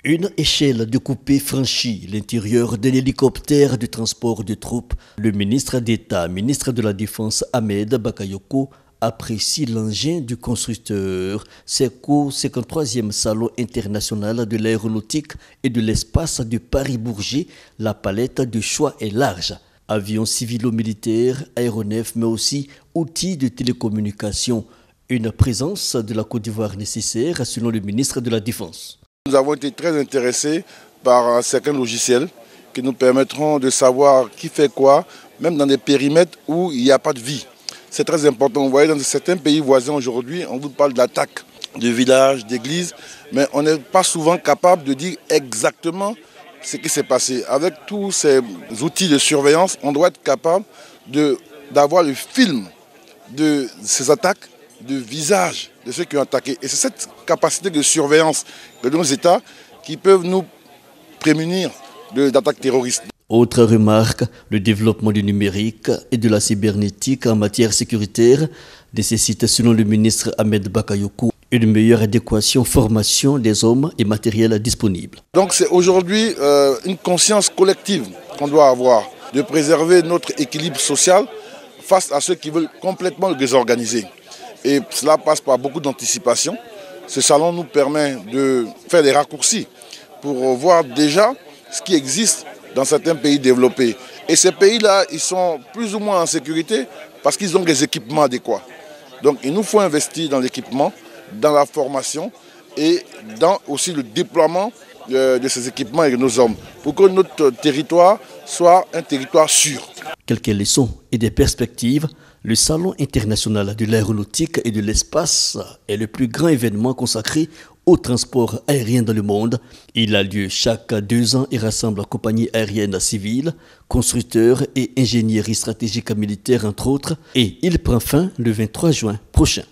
Une échelle découpée franchit l'intérieur de l'hélicoptère de transport de troupes. Le ministre d'État, ministre de la Défense Ahmed Bakayoko, apprécie l'engin du constructeur. C'est qu'au 53e Salon international de l'aéronautique et de l'espace de Paris-Bourget, la palette de choix est large. Avions civilo-militaires, aéronefs, mais aussi outils de télécommunication. Une présence de la Côte d'Ivoire nécessaire, selon le ministre de la Défense. Nous avons été très intéressés par certains logiciels qui nous permettront de savoir qui fait quoi, même dans des périmètres où il n'y a pas de vie. C'est très important. Vous voyez, dans certains pays voisins aujourd'hui, on vous parle d'attaques de villages, d'églises, mais on n'est pas souvent capable de dire exactement ce qui s'est passé. Avec tous ces outils de surveillance, on doit être capable d'avoir le film de ces attaques, de visage de ceux qui ont attaqué. Et c'est cette capacité de surveillance de nos États qui peuvent nous prémunir d'attaques terroristes. Autre remarque, le développement du numérique et de la cybernétique en matière sécuritaire nécessite, selon le ministre Ahmed Bakayoko, une meilleure adéquation formation des hommes et matériel disponibles. Donc c'est aujourd'hui une conscience collective qu'on doit avoir de préserver notre équilibre social face à ceux qui veulent complètement le désorganiser. Et cela passe par beaucoup d'anticipation. Ce salon nous permet de faire des raccourcis pour voir déjà ce qui existe dans certains pays développés. Et ces pays-là, ils sont plus ou moins en sécurité parce qu'ils ont des équipements adéquats. Donc il nous faut investir dans l'équipement, dans la formation et dans aussi le déploiement de ces équipements avec nos hommes pour que notre territoire soit un territoire sûr. Quelques leçons et des perspectives. Le Salon international de l'aéronautique et de l'espace est le plus grand événement consacré au transport aérien dans le monde. Il a lieu chaque 2 ans et rassemble compagnies aériennes civiles, constructeurs et ingénierie stratégique militaire entre autres. Et il prend fin le 23 juin prochain.